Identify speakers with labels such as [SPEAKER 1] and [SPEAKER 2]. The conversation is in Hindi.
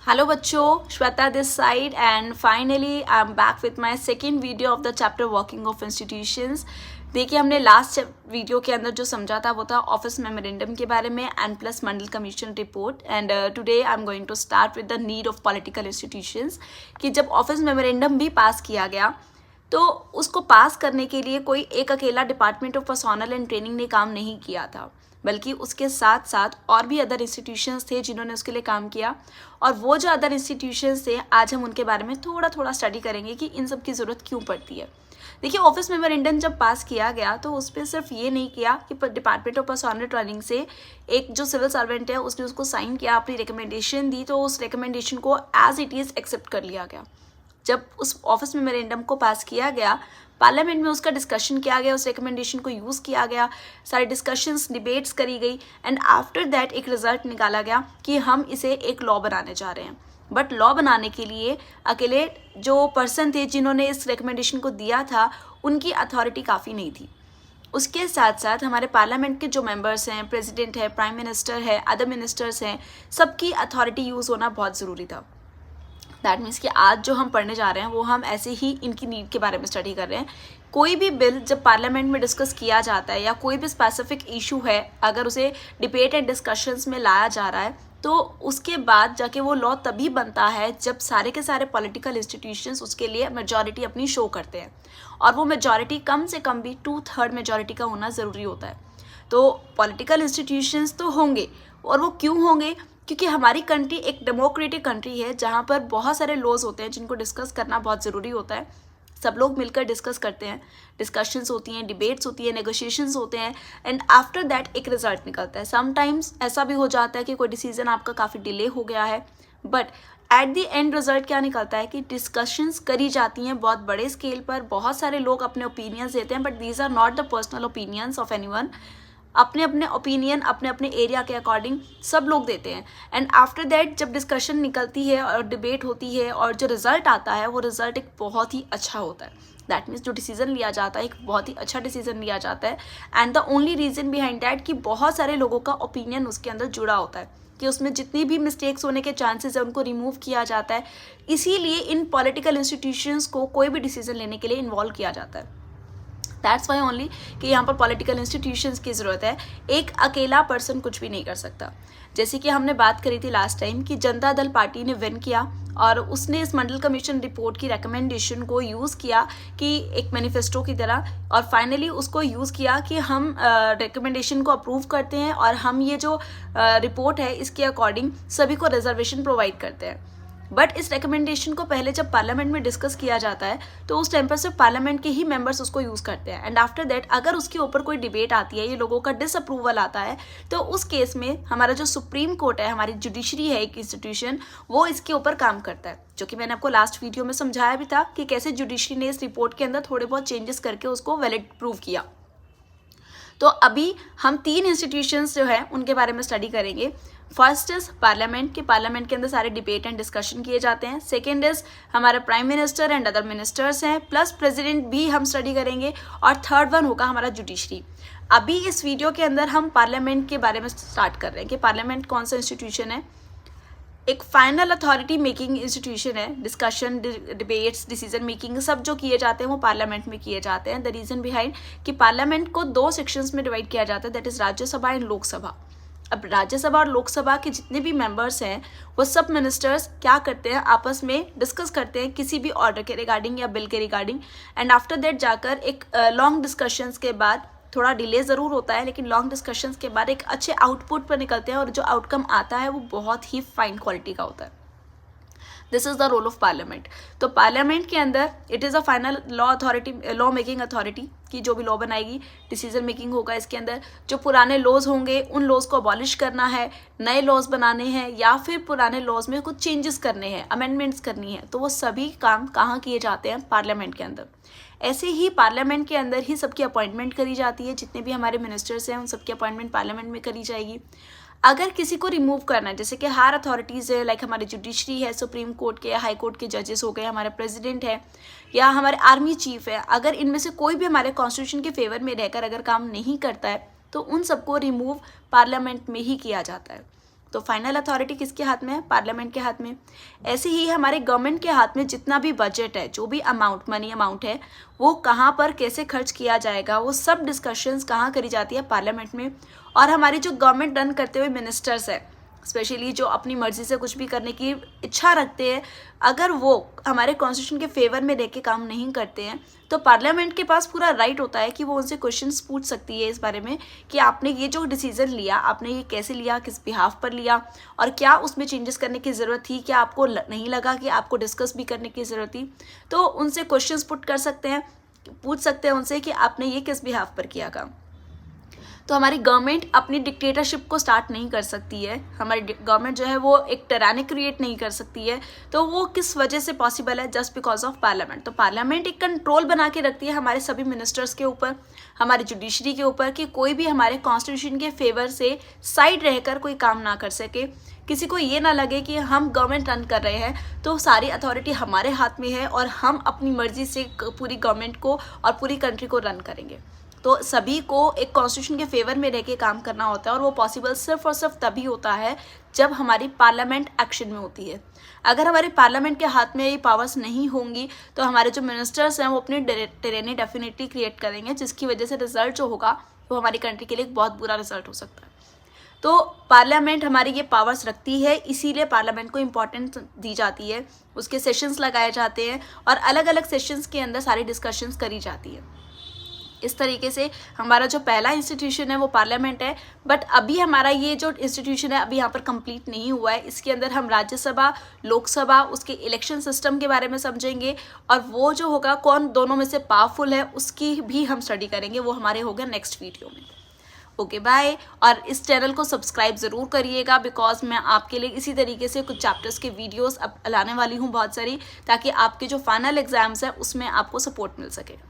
[SPEAKER 1] हेलो बच्चों, Shweta this side and finally I am back with my second video of the chapter working of institutions. देखिए, हमने लास्ट वीडियो के अंदर जो समझा था वो था ऑफिस मेमोरेंडम के बारे में and plus Mandal commission report. And today I am going to start with the need of political institutions कि जब ऑफिस मेमोरेंडम भी पास किया गया तो उसको पास करने के लिए कोई एक अकेला department of personnel and training ने काम नहीं किया था, बल्कि उसके साथ साथ और भी अदर इंस्टीट्यूशंस थे जिन्होंने उसके लिए काम किया। और वो जो अदर इंस्टीट्यूशंस थे, आज हम उनके बारे में थोड़ा थोड़ा स्टडी करेंगे कि इन सब की ज़रूरत क्यों पड़ती है। देखिए, ऑफिस मेमोरेंडम जब पास किया गया तो उस पर सिर्फ ये नहीं किया कि डिपार्टमेंट ऑफ पर्सोनल ट्रेनिंग से एक जो सिविल सर्वेंट है उसने उसको साइन किया, अपनी रिकमेंडेशन दी, तो उस रिकमेंडेशन को एज इट इज़ एक्सेप्ट कर लिया गया। जब उस ऑफिस मेमोरेंडम को पास किया गया, पार्लियामेंट में उसका डिस्कशन किया गया, उस रिकमेंडेशन को यूज़ किया गया, सारे डिस्कशंस डिबेट्स करी गई एंड आफ्टर दैट एक रिजल्ट निकाला गया कि हम इसे एक लॉ बनाने जा रहे हैं। बट लॉ बनाने के लिए अकेले जो पर्सन थे जिन्होंने इस रिकमेंडेशन को दिया था, उनकी अथॉरिटी काफ़ी नहीं थी। उसके साथ साथ हमारे पार्लियामेंट के जो मेंबर्स हैं, प्रेसिडेंट है, प्राइम मिनिस्टर है, अदर मिनिस्टर्स हैं, सबकी अथॉरिटी यूज़ होना बहुत ज़रूरी था। दैट मीन्स कि आज जो हम पढ़ने जा रहे हैं वो हम ऐसे ही इनकी नीड के बारे में स्टडी कर रहे हैं। कोई भी बिल जब पार्लियामेंट में डिस्कस किया जाता है या कोई भी स्पेसिफिक इशू है, अगर उसे डिबेट एंड डिस्कशंस में लाया जा रहा है तो उसके बाद जाके वो लॉ तभी बनता है जब सारे के सारे पॉलिटिकल इंस्टीट्यूशंस उसके लिए मेजॉरिटी अपनी शो करते हैं। और वो मेजॉरिटी कम से कम भी 2/3 मेजॉरिटी का होना ज़रूरी होता है। तो पॉलिटिकल इंस्टीट्यूशंस तो होंगे, और वो क्यों होंगे? क्योंकि हमारी कंट्री एक डेमोक्रेटिक कंट्री है जहाँ पर बहुत सारे लॉज होते हैं जिनको डिस्कस करना बहुत ज़रूरी होता है। सब लोग मिलकर डिस्कस करते हैं, डिस्कशंस होती हैं, डिबेट्स होती है, नेगोशिएशंस होते हैं एंड आफ्टर दैट एक रिजल्ट निकलता है। समटाइम्स ऐसा भी हो जाता है कि कोई डिसीजन आपका काफ़ी डिले हो गया है, but at the end result क्या निकलता है कि डिस्कशंस करी जाती हैं बहुत बड़े स्केल पर, बहुत सारे लोग अपने ओपिनियंस देते हैं, but these are not the personal opinions of anyone. अपने अपने ओपिनियन अपने अपने एरिया के अकॉर्डिंग सब लोग देते हैं एंड आफ्टर दैट जब डिस्कशन निकलती है और डिबेट होती है और जो रिजल्ट आता है वो रिजल्ट एक बहुत ही अच्छा होता है। दैट मीन्स जो डिसीजन लिया जाता है एक बहुत ही अच्छा डिसीजन लिया जाता है and the only reason behind that कि बहुत सारे लोगों का ओपिनियन उसके अंदर जुड़ा होता है, कि उसमें जितनी भी मिस्टेक्स होने के चांसेस है उनको रिमूव किया जाता है। इसीलिए इन पॉलिटिकल इंस्टीट्यूशंस को कोई भी डिसीजन लेने के लिए इन्वॉल्व किया जाता है। दैट्स वाई ओनली कि यहाँ पर पॉलिटिकल इंस्टीट्यूशंस की ज़रूरत है। एक अकेला पर्सन कुछ भी नहीं कर सकता। जैसे कि हमने बात करी थी लास्ट टाइम कि जनता दल पार्टी ने विन किया और उसने इस मंडल कमीशन रिपोर्ट की रिकमेंडेशन को यूज़ किया कि एक मैनिफेस्टो की तरह, और फाइनली उसको यूज़ किया कि हम रिकमेंडेशन को अप्रूव करते हैं और हम ये जो रिपोर्ट है इसके अकॉर्डिंग सभी को रिजर्वेशन प्रोवाइड करते हैं। बट इस रिकमेंडेशन को पहले जब पार्लियामेंट में डिस्कस किया जाता है तो उस टाइम पर सिर्फ पार्लियामेंट के ही मेंबर्स उसको यूज़ करते हैं एंड आफ्टर दैट अगर उसके ऊपर कोई डिबेट आती है, ये लोगों का डिसअप्रूवल आता है, तो उस केस में हमारा जो सुप्रीम कोर्ट है, हमारी जुडिशरी है एक इंस्टीट्यूशन, वो इसके ऊपर काम करता है। जो कि मैंने आपको लास्ट वीडियो में समझाया भी था कि कैसे जुडिशरी ने इस रिपोर्ट के अंदर थोड़े बहुत चेंजेस करके उसको वैलिड प्रूव किया। तो अभी हम 3 इंस्टीट्यूशंस जो है उनके बारे में स्टडी करेंगे। फर्स्ट इज पार्लियामेंट, कि पार्लियामेंट के अंदर सारे डिबेट एंड डिस्कशन किए जाते हैं। सेकंड इज हमारे prime minister and other ministers हैं, प्लस प्रेसिडेंट भी हम स्टडी करेंगे। और थर्ड वन होगा हमारा जुडिशरी। अभी इस वीडियो के अंदर हम पार्लियामेंट के बारे में स्टार्ट कर रहे हैं कि पार्लियामेंट कौन सा इंस्टीट्यूशन है। एक फाइनल अथॉरिटी मेकिंग इंस्टीट्यूशन है। डिस्कशन, डिबेट्स, डिसीजन मेकिंग सब जो किए जाते हैं वो पार्लियामेंट में किए जाते हैं। द रीज़न बिहाइंड कि पार्लियामेंट को 2 सेक्शंस में डिवाइड किया जाता है, that is Rajya Sabha and Lok Sabha. अब राज्यसभा और लोकसभा के जितने भी मेंबर्स हैं वो सब मिनिस्टर्स क्या करते हैं, आपस में डिस्कस करते हैं किसी भी ऑर्डर के रिगार्डिंग या बिल के रिगार्डिंग एंड आफ्टर दैट जाकर एक लॉन्ग डिस्कशंस के बाद, थोड़ा डिले ज़रूर होता है लेकिन लॉन्ग डिस्कशंस के बाद एक अच्छे आउटपुट पर निकलते हैं और जो आउटकम आता है वो बहुत ही फाइन क्वालिटी का होता है। This is the role of parliament. तो पार्लियामेंट के अंदर it is a final law authority, law making authority, की जो भी लॉ बनाएगी डिसीजन मेकिंग होगा इसके अंदर। जो पुराने लॉज होंगे उन लॉज को अबॉलिश करना है, नए लॉज बनाने हैं या फिर पुराने लॉज में कुछ चेंजेस करने हैं, अमेंडमेंट्स करनी है, तो वो सभी काम कहाँ किए जाते हैं? पार्लियामेंट के अंदर। ऐसे ही पार्लियामेंट के अंदर ही सबकी अपॉइंटमेंट करी जाती है। जितने भी हमारे मिनिस्टर्स हैं उन सबकी अपॉइंटमेंट पार्लियामेंट में करी जाएगी। अगर किसी को रिमूव करना है, जैसे कि हायर अथॉरिटीज़ है, लाइक हमारी जुडिशरी है, सुप्रीम कोर्ट के, हाई कोर्ट के जजेस हो गए, हमारे प्रेसिडेंट है या हमारे आर्मी चीफ है, अगर इनमें से कोई भी हमारे कॉन्स्टिट्यूशन के फेवर में रहकर अगर काम नहीं करता है तो उन सबको रिमूव पार्लियामेंट में ही किया जाता है। तो फाइनल अथॉरिटी किसके हाथ में है? पार्लियामेंट के हाथ में। ऐसे ही हमारे गवर्नमेंट के हाथ में जितना भी बजट है, जो भी अमाउंट मनी अमाउंट है, वो कहाँ पर कैसे खर्च किया जाएगा, वो सब डिस्कशंस कहाँ करी जाती है? पार्लियामेंट में। और हमारी जो गवर्नमेंट रन करते हुए मिनिस्टर्स है, स्पेशली जो अपनी मर्जी से कुछ भी करने की इच्छा रखते हैं, अगर वो हमारे कॉन्स्टिट्यूशन के फेवर में रह के काम नहीं करते हैं तो पार्लियामेंट के पास पूरा राइट होता है कि वो उनसे क्वेश्चंस पूछ सकती है इस बारे में कि आपने ये जो डिसीजन लिया, आपने ये कैसे लिया, किस बिहाफ पर लिया, और क्या उसमें चेंजेस करने की ज़रूरत थी, क्या आपको नहीं लगा कि आपको डिस्कस भी करने की ज़रूरत थी। तो उनसे क्वेश्चंस पुट कर सकते हैं, पूछ सकते हैं उनसे कि आपने ये किस बिहाफ पर किया काम। तो हमारी गवर्नमेंट अपनी डिक्टेटरशिप को स्टार्ट नहीं कर सकती है, हमारी गवर्नमेंट जो है वो एक टिरानी क्रिएट नहीं कर सकती है। तो वो किस वजह से पॉसिबल है? Just because of parliament. तो पार्लियामेंट एक कंट्रोल बना के रखती है हमारे सभी मिनिस्टर्स के ऊपर, हमारी जुडिशरी के ऊपर, कि कोई भी हमारे कॉन्स्टिट्यूशन के फेवर से साइड रहकर कोई काम ना कर सके। किसी को ये ना लगे कि हम गवर्नमेंट रन कर रहे हैं तो सारी अथॉरिटी हमारे हाथ में है और हम अपनी मर्जी से पूरी गवर्नमेंट को और पूरी कंट्री को रन करेंगे। तो सभी को एक कॉन्स्टिट्यूशन के फेवर में रह के काम करना होता है, और वो पॉसिबल सिर्फ और सिर्फ तभी होता है जब हमारी पार्लियामेंट एक्शन में होती है। अगर हमारे पार्लियामेंट के हाथ में ये पावर्स नहीं होंगी तो हमारे जो मिनिस्टर्स हैं वो अपनी टिरानी डेफिनेटली क्रिएट करेंगे, जिसकी वजह से रिजल्ट जो होगा वो हमारी कंट्री के लिए एक बहुत बुरा रिजल्ट हो सकता है। तो पार्लियामेंट हमारी ये पावर्स रखती है, इसीलिए पार्लियामेंट को इम्पोर्टेंस दी जाती है, उसके सेशंस लगाए जाते हैं और अलग अलग सेशंस के अंदर सारी डिस्कशंस करी जाती है। इस तरीके से हमारा जो पहला इंस्टीट्यूशन है वो पार्लियामेंट है। बट अभी हमारा ये जो इंस्टीट्यूशन है अभी यहाँ पर कंप्लीट नहीं हुआ है। इसके अंदर हम राज्यसभा, लोकसभा, उसके इलेक्शन सिस्टम के बारे में समझेंगे, और वो जो होगा कौन दोनों में से पावरफुल है उसकी भी हम स्टडी करेंगे। वो हमारे होगा नेक्स्ट वीडियो में। Okay bye. और इस चैनल को सब्सक्राइब ज़रूर करिएगा, बिकॉज मैं आपके लिए इसी तरीके से कुछ चैप्टर्स के वीडियोस अब लाने वाली हूँ बहुत सारी, ताकि आपके जो फाइनल एग्जाम्स है उसमें आपको सपोर्ट मिल सके।